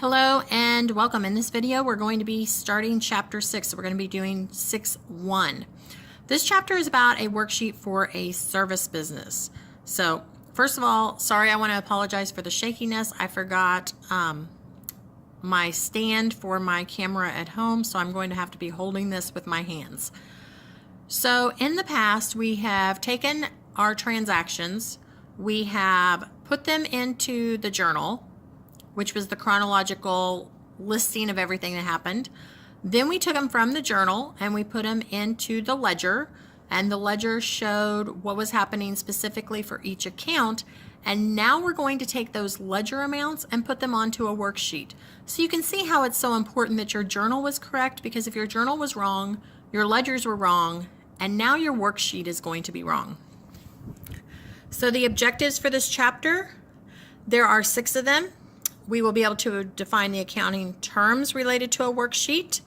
Hello and welcome. In this video, we're going to be starting Chapter 6. So we're going to be doing 6.1. This chapter is about a worksheet for a service business. So first of all, sorry, I want to apologize for the shakiness. I forgot my stand for my camera at home, so I'm going to have to be holding this with my hands. So in the past, we have taken our transactions, we have put them into the journal, which was the chronological listing of everything that happened. Then we took them from the journal and we put them into the ledger, and the ledger showed what was happening specifically for each account. And now we're going to take those ledger amounts and put them onto a worksheet. So you can see how it's so important that your journal was correct, because if your journal was wrong, your ledgers were wrong, and now your worksheet is going to be wrong. So the objectives for this chapter, there are 6 of them. We will be able to define the accounting terms related to a worksheet,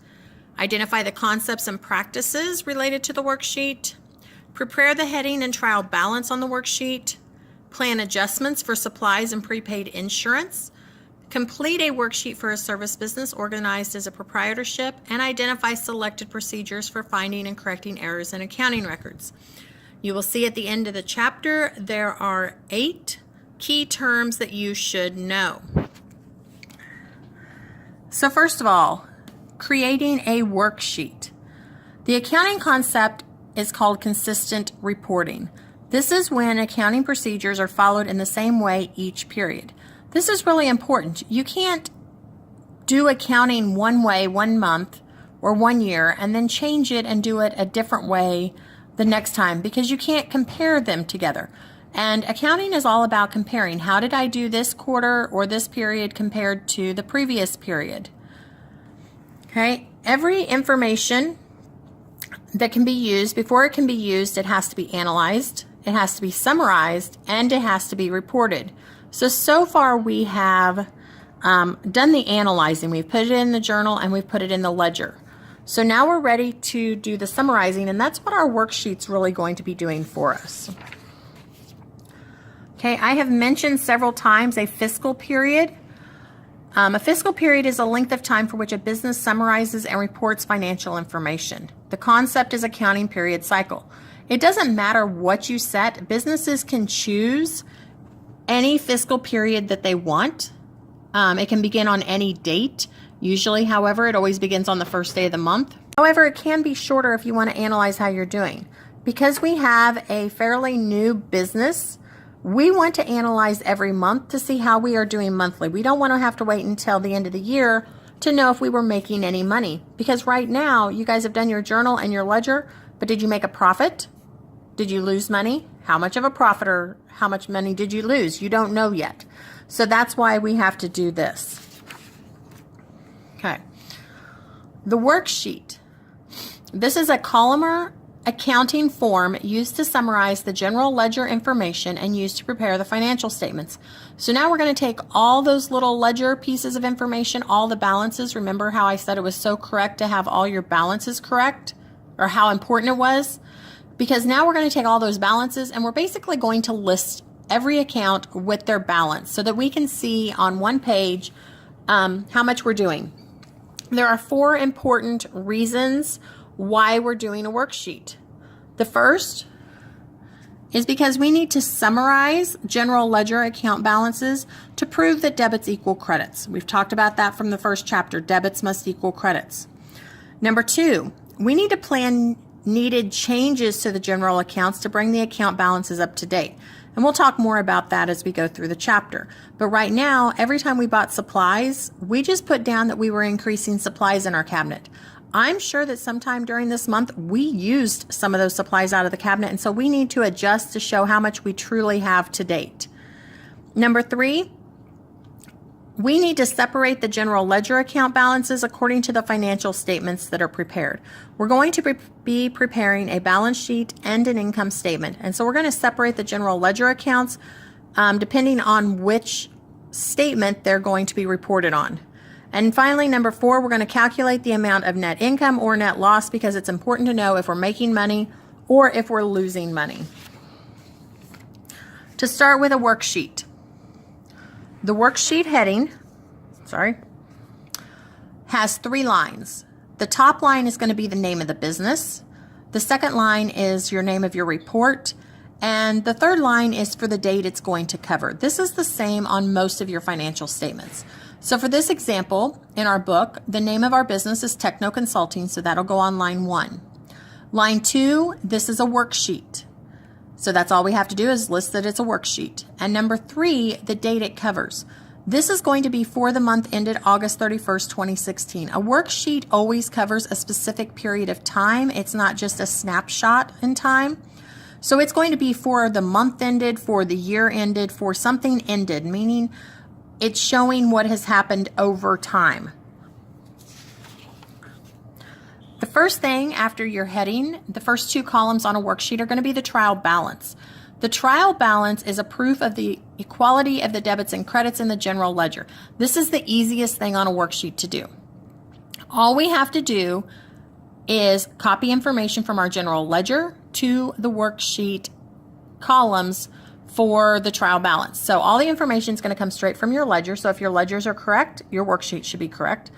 identify the concepts and practices related to the worksheet, prepare the heading and trial balance on the worksheet, plan adjustments for supplies and prepaid insurance, complete a worksheet for a service business organized as a proprietorship, and identify selected procedures for finding and correcting errors in accounting records. You will see at the end of the chapter there are 8 key terms that you should know. So first of all, creating a worksheet. The accounting concept is called consistent reporting. This is when accounting procedures are followed in the same way each period. This is really important. You can't do accounting one way one month or 1 year and then change it and do it a different way the next time, because you can't compare them together. And accounting is all about comparing. How did I do this quarter or this period compared to the previous period? Okay, every information that can be used, before it can be used, it has to be analyzed, it has to be summarized, and it has to be reported. So far we have done the analyzing. We've put it in the journal and we've put it in the ledger. So now we're ready to do the summarizing, and that's what our worksheet's really going to be doing for us. Okay, I have mentioned several times a fiscal period. A fiscal period is a length of time for which a business summarizes and reports financial information. The concept is a counting period cycle. It doesn't matter what you set. Businesses can choose any fiscal period that they want. It can begin on any date. Usually, however, it always begins on the first day of the month. However, it can be shorter if you want to analyze how you're doing. Because we have a fairly new business, we want to analyze every month to see how we are doing monthly. We don't want to have to wait until the end of the year to know if we were making any money. Because right now, you guys have done your journal and your ledger, but did you make a profit? Did you lose money? How much of a profit or how much money did you lose? You don't know yet. So that's why we have to do this. Okay. The worksheet. This is a columnar accounting form used to summarize the general ledger information and used to prepare the financial statements. So now we're going to take all those little ledger pieces of information, all the balances. Remember how I said it was so correct to have all your balances correct, or how important it was? Because now we're going to take all those balances and we're basically going to list every account with their balance so that we can see on one page how much we're doing. There are 4 important reasons why we're doing a worksheet. The first is because we need to summarize general ledger account balances to prove that debits equal credits. We've talked about that from the first chapter. Debits must equal credits. Number 2, we need to plan needed changes to the general accounts to bring the account balances up to date. And we'll talk more about that as we go through the chapter. But right now, every time we bought supplies, we just put down that we were increasing supplies in our cabinet. I'm sure that sometime during this month, we used some of those supplies out of the cabinet, and so we need to adjust to show how much we truly have to date. Number 3, we need to separate the general ledger account balances according to the financial statements that are prepared. We're going to be preparing a balance sheet and an income statement, and so we're going to separate the general ledger accounts depending on which statement they're going to be reported on. And finally, number 4, we're going to calculate the amount of net income or net loss, because it's important to know if we're making money or if we're losing money. To start with a worksheet. The worksheet heading, has 3 lines. The top line is going to be the name of the business. The second line is your name of your report. And the third line is for the date it's going to cover. This is the same on most of your financial statements. So for this example, in our book, the name of our business is Techno Consulting, so that'll go on line 1. Line 2, this is a worksheet. So that's all we have to do is list that it's a worksheet. And number 3, the date it covers. This is going to be for the month ended August 31st, 2016. A worksheet always covers a specific period of time. It's not just a snapshot in time. So it's going to be for the month ended, for the year ended, for something ended, meaning it's showing what has happened over time. The first thing after your heading, the first 2 columns on a worksheet are going to be the trial balance. The trial balance is a proof of the equality of the debits and credits in the general ledger. This is the easiest thing on a worksheet to do. All we have to do is copy information from our general ledger to the worksheet columns for the trial balance. So all the information is going to come straight from your ledger. So if your ledgers are correct, your worksheet should be correct.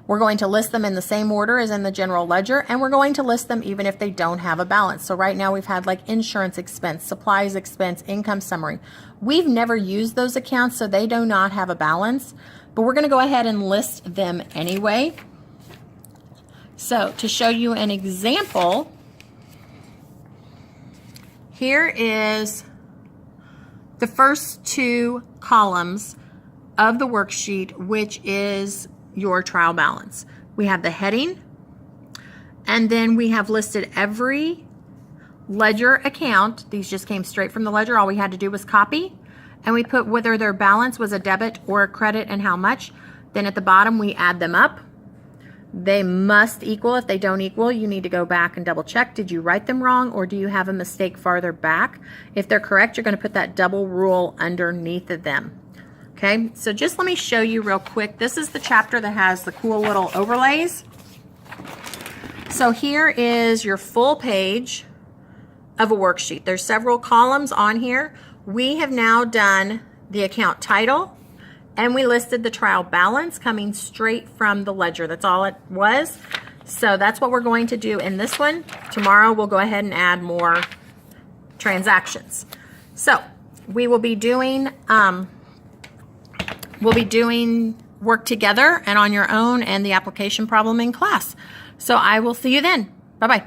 We're going to list them in the same order as in the general ledger, and we're going to list them even if they don't have a balance. So right now we've had like insurance expense, supplies expense, income summary. We've never used those accounts, so they do not have a balance, but we're going to go ahead and list them anyway. So to show you an example, here is the first 2 columns of the worksheet, which is your trial balance. We have the heading, and then we have listed every ledger account. These just came straight from the ledger. All we had to do was copy, and we put whether their balance was a debit or a credit and how much. Then at the bottom, we add them up. They must equal. If they don't equal, you need to go back and double check. Did you write them wrong, or do you have a mistake farther back? If they're correct, you're going to put that double rule underneath of them. Okay, so just let me show you real quick. This is the chapter that has the cool little overlays. So here is your full page of a worksheet. There's several columns on here. We have now done the account title, and we listed the trial balance coming straight from the ledger. That's all it was. So that's what we're going to do in this one. Tomorrow we'll go ahead and add more transactions. So we will be doing work together and on your own and the application problem in class. So I will see you then. Bye-bye.